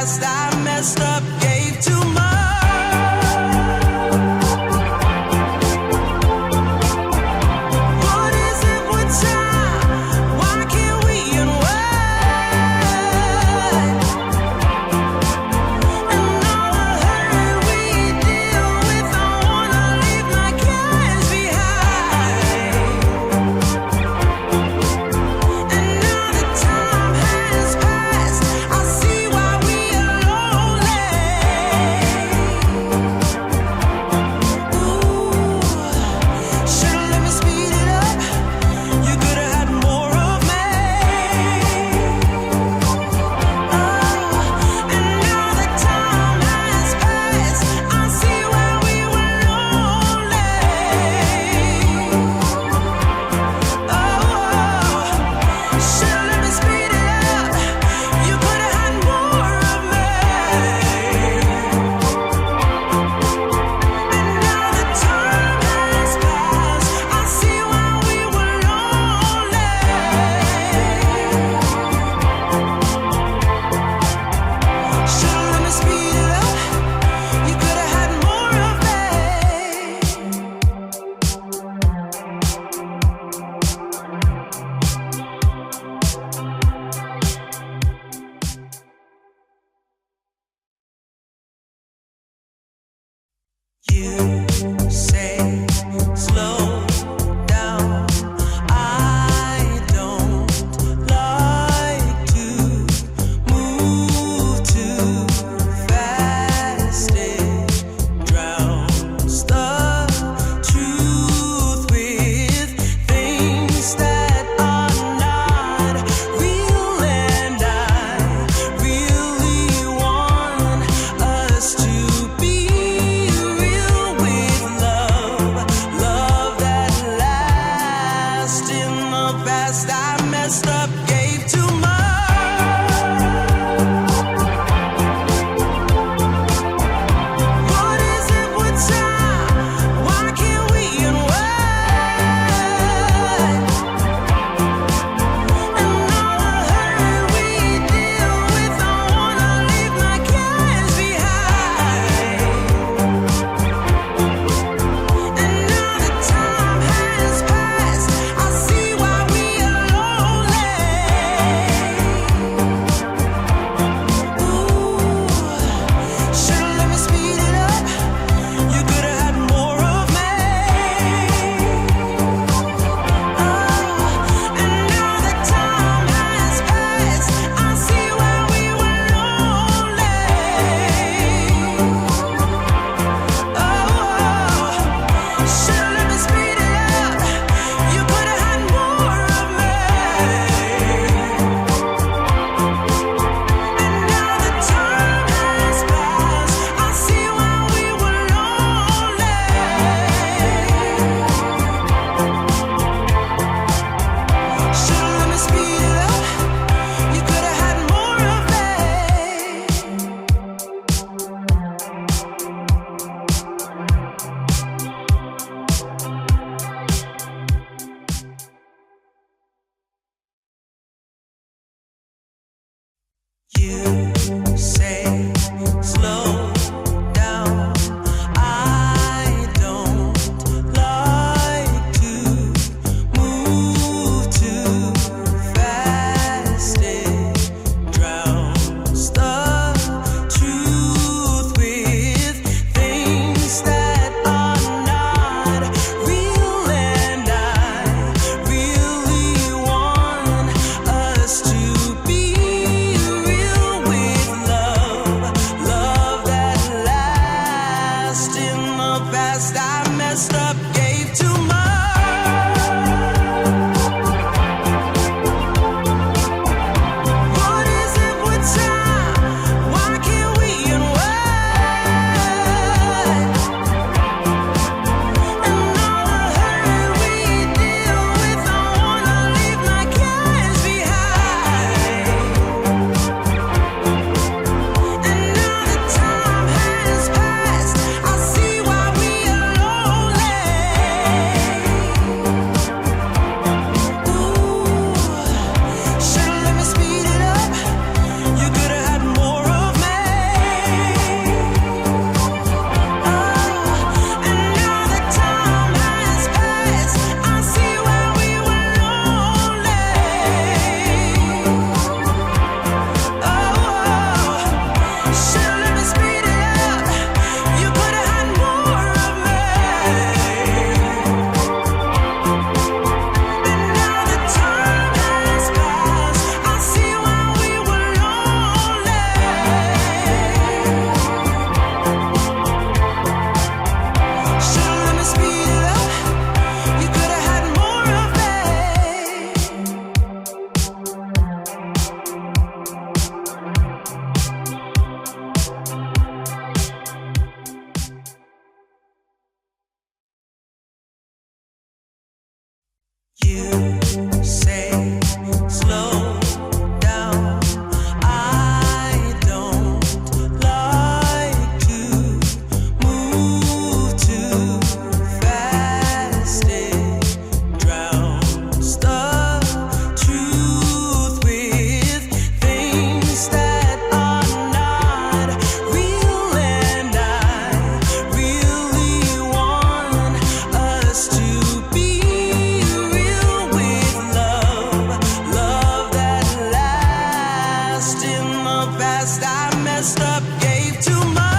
past I messed up, gave too much. What is it with time? Why can't we unwind? And all the hurt we deal with, I wanna leave my cares behind. And now that time has passed, I see why we are lonely. Ooh, should've let me speed it up. You could've had more of me. And now that time has passed, I see why we were lonely. Should've let me speed it up. You could've had more of me. And now that time has passed, I see why we were lonely. Should've let me speed it up. You could've had more of me. You say slow down. I don't like to move too fast. It drowns the truth with things that are not real, and I really want us to be real with love, love that lasts. In the past I messed up, gave too much. What is it with time? Why can't we unwind? And all the hurt we deal with, I wanna leave my cares behind. And now that time has passed, I see why we are lonely. Ooh, should've let me speed it up. You could've had more of me. And now that time has passed, I see why we were lonely. Should've let me speed it up. You could've had more of me. And now that time has passed, I see why we were lonely. Should've let me speed it up. You could've had more of me. You say slow down. I don't like to move too fast. It drowns the truth with things that are not real, and I really want us to be real with the past. I messed up, gave too much.